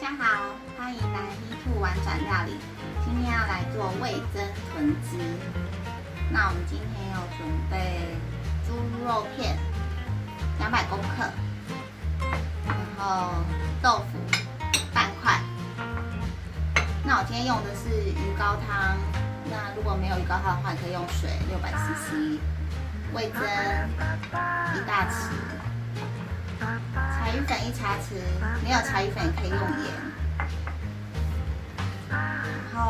家好，欢迎来 Me2 玩转料理。今天要来做味噌豚汁。那我们今天有准备猪肉片200公克，然后豆腐半块。那我今天用的是鱼高汤，那如果没有鱼高汤的话，你可以用水600cc。味噌1大匙。柴鱼粉1茶匙，没有柴鱼粉也可以用盐。然后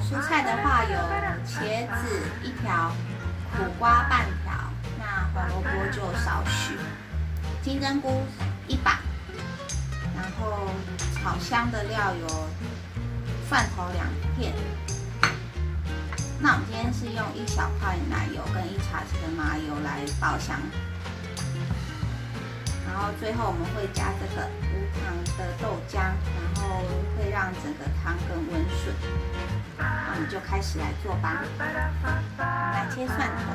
蔬菜的话有茄子1条，苦瓜半条，那红萝卜就少许，金针菇1把，然后炒香的料有蒜头2片。那我们今天是用1小块奶油跟1茶匙的麻油来爆香。然后最后我们会加这个无糖的豆浆，然后会让整个汤更温顺。那我们就开始来做吧。来切蒜头，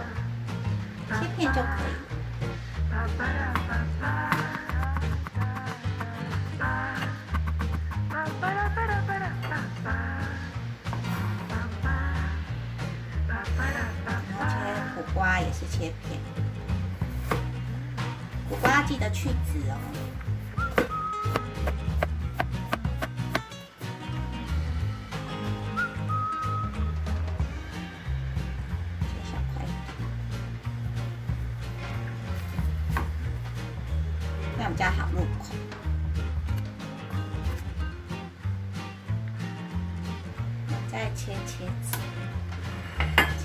切片就可以。然后切苦瓜也是切片。苦瓜记得去籽哦。切小块，这样比较好入口。再切茄子，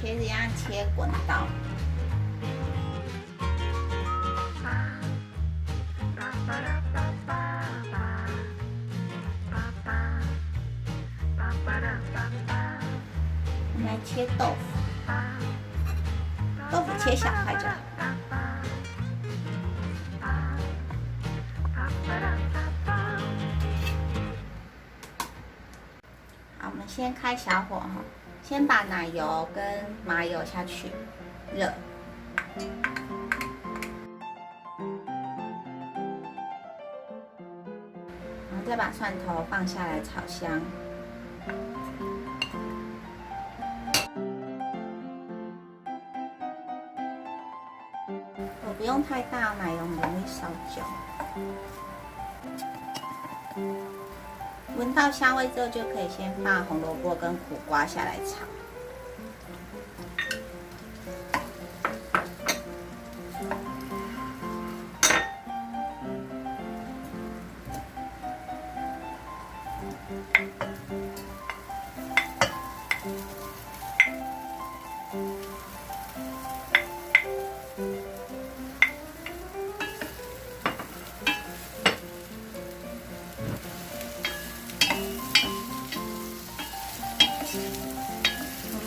茄子一样切滚刀。我们来切豆腐，豆腐切小块就好。好，我们先开小火哈，先把奶油跟麻油下去热。然后再把蒜头放下来炒香。火不用太大，奶油很容易烧焦。闻到香味之后，就可以先放红萝卜跟苦瓜下来炒。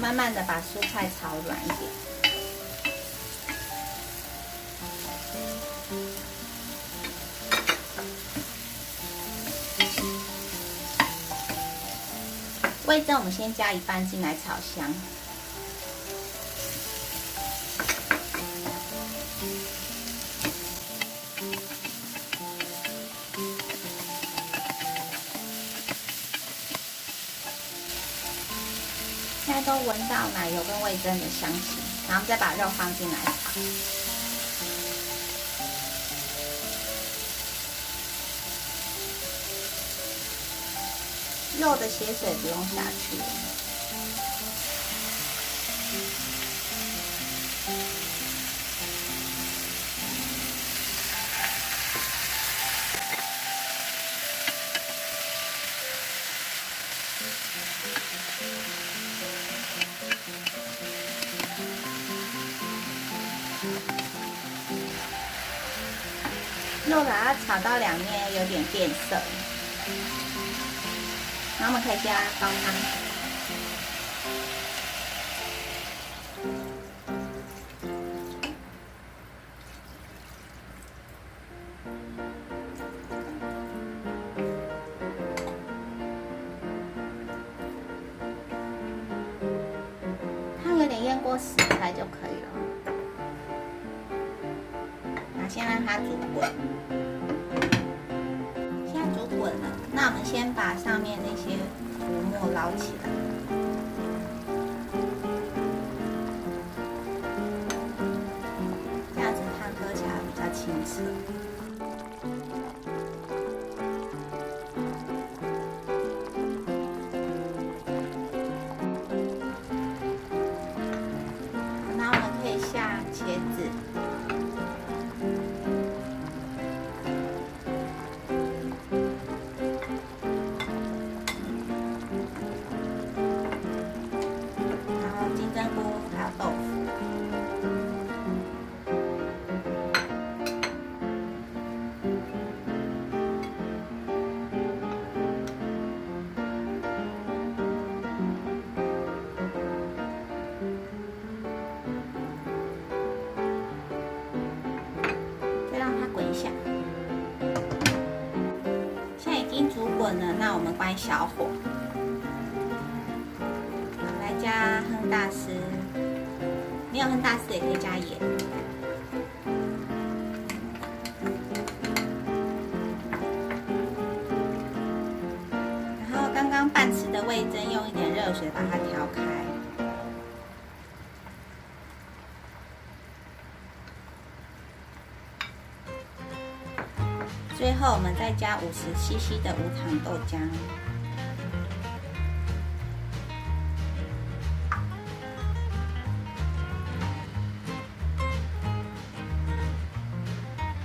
慢慢的把蔬菜炒软一点。味噌我们先加1半进来炒香。现在都闻到奶油跟味噌的香气，然后再把肉放进来炒。肉的血水不用下去。肉把它炒到两面有点变色，然后我们可以加高汤。汤有点淹过食材就可以了。那先让它煮滚。现在煮滚稳了。那我们先把上面那些浮沫捞起来，这样子汤喝起来比较清澈。那我们可以下茄子。现在已经煮滚了，那我们关小火，来加亨大丝，没有亨大丝也可以加盐。然后刚刚半匙的味噌，用一点热水把它调开。最后，我们再加50cc 的无糖豆浆，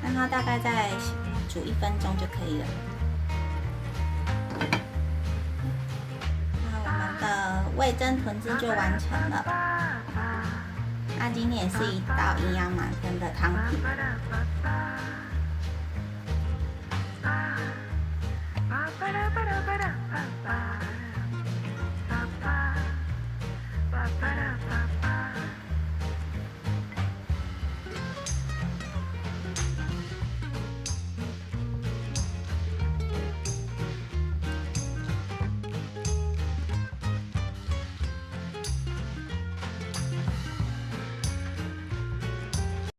让它大概再煮1分钟就可以了。那我们的味噌豚汁就完成了。那今天也是一道营养满分的汤品。